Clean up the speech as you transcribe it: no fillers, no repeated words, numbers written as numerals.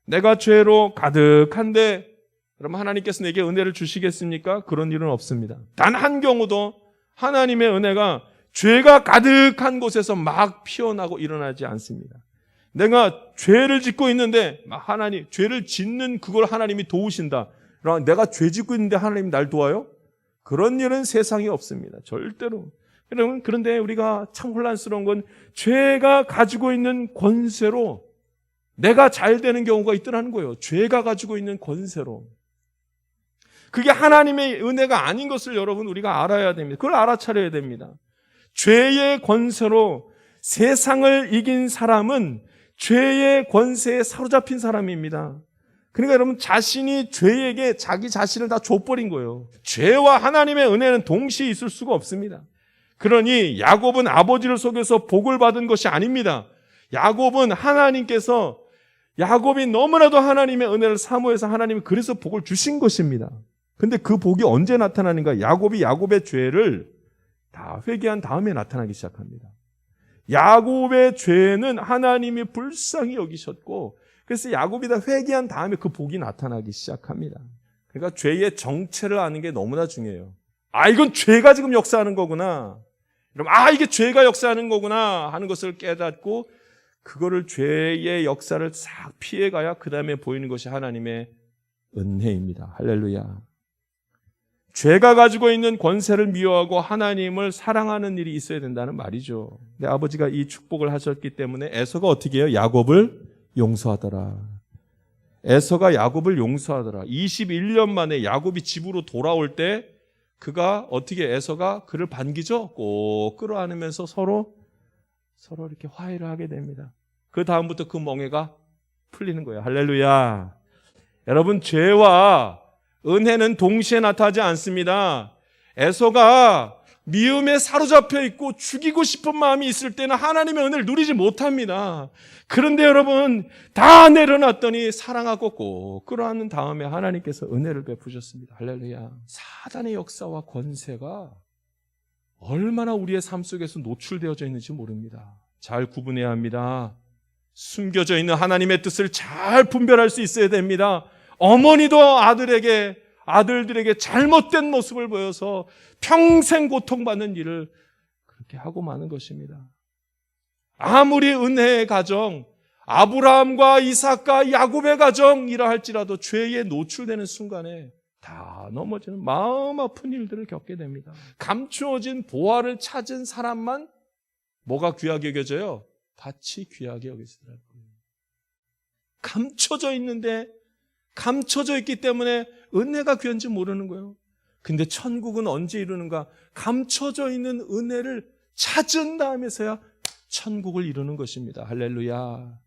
내가 죄로 가득한데 그럼 하나님께서 내게 은혜를 주시겠습니까? 그런 일은 없습니다. 단 한 경우도 하나님의 은혜가 죄가 가득한 곳에서 막 피어나고 일어나지 않습니다. 내가 죄를 짓고 있는데 하나님, 죄를 짓는 그걸 하나님이 도우신다. 내가 죄 짓고 있는데 하나님이 날 도와요? 그런 일은 세상에 없습니다. 절대로. 여러분, 그런데 우리가 참 혼란스러운 건 죄가 가지고 있는 권세로 내가 잘 되는 경우가 있더라는 거예요. 죄가 가지고 있는 권세로. 그게 하나님의 은혜가 아닌 것을 여러분 우리가 알아야 됩니다. 그걸 알아차려야 됩니다. 죄의 권세로 세상을 이긴 사람은 죄의 권세에 사로잡힌 사람입니다. 그러니까 여러분 자신이 죄에게 자기 자신을 다 줘버린 거예요. 죄와 하나님의 은혜는 동시에 있을 수가 없습니다. 그러니 야곱은 아버지를 속여서 복을 받은 것이 아닙니다. 야곱은 하나님께서 야곱이 너무나도 하나님의 은혜를 사모해서 하나님이 그래서 복을 주신 것입니다. 근데 그 복이 언제 나타나는가? 야곱이 야곱의 죄를 다 회개한 다음에 나타나기 시작합니다. 야곱의 죄는 하나님이 불쌍히 여기셨고 그래서 야곱이 다 회개한 다음에 그 복이 나타나기 시작합니다. 그러니까 죄의 정체를 아는 게 너무나 중요해요. 이건 죄가 지금 역사하는 거구나. 그럼 이게 죄가 역사하는 거구나 하는 것을 깨닫고 그거를 죄의 역사를 싹 피해가야 그 다음에 보이는 것이 하나님의 은혜입니다. 할렐루야. 죄가 가지고 있는 권세를 미워하고 하나님을 사랑하는 일이 있어야 된다는 말이죠. 근데 아버지가 이 축복을 하셨기 때문에 에서가 어떻게 해요? 야곱을 용서하더라. 에서가 야곱을 용서하더라. 21년 만에 야곱이 집으로 돌아올 때 그가 어떻게 에서가 그를 반기죠? 꼭 끌어안으면서 서로 이렇게 화해를 하게 됩니다. 그 다음부터 그 멍해가 풀리는 거예요. 할렐루야. 여러분, 죄와 은혜는 동시에 나타나지 않습니다. 에서가 미움에 사로잡혀 있고 죽이고 싶은 마음이 있을 때는 하나님의 은혜를 누리지 못합니다. 그런데 여러분, 다 내려놨더니 사랑하고 꼭 끌어안는 다음에 하나님께서 은혜를 베푸셨습니다. 할렐루야. 사단의 역사와 권세가 얼마나 우리의 삶 속에서 노출되어져 있는지 모릅니다. 잘 구분해야 합니다. 숨겨져 있는 하나님의 뜻을 잘 분별할 수 있어야 됩니다. 어머니도 아들들에게 잘못된 모습을 보여서 평생 고통받는 일을 그렇게 하고 마는 것입니다. 아무리 은혜의 가정, 아브라함과 이삭과 야곱의 가정이라 할지라도 죄에 노출되는 순간에 다 넘어지는 마음 아픈 일들을 겪게 됩니다. 감추어진 보화를 찾은 사람만 뭐가 귀하게 여겨져요? 밭이 귀하게 여겨지더라고요. 감춰져 있는데 감춰져 있기 때문에 은혜가 귀한지 모르는 거예요. 근데 천국은 언제 이루는가? 감춰져 있는 은혜를 찾은 다음에서야 천국을 이루는 것입니다. 할렐루야.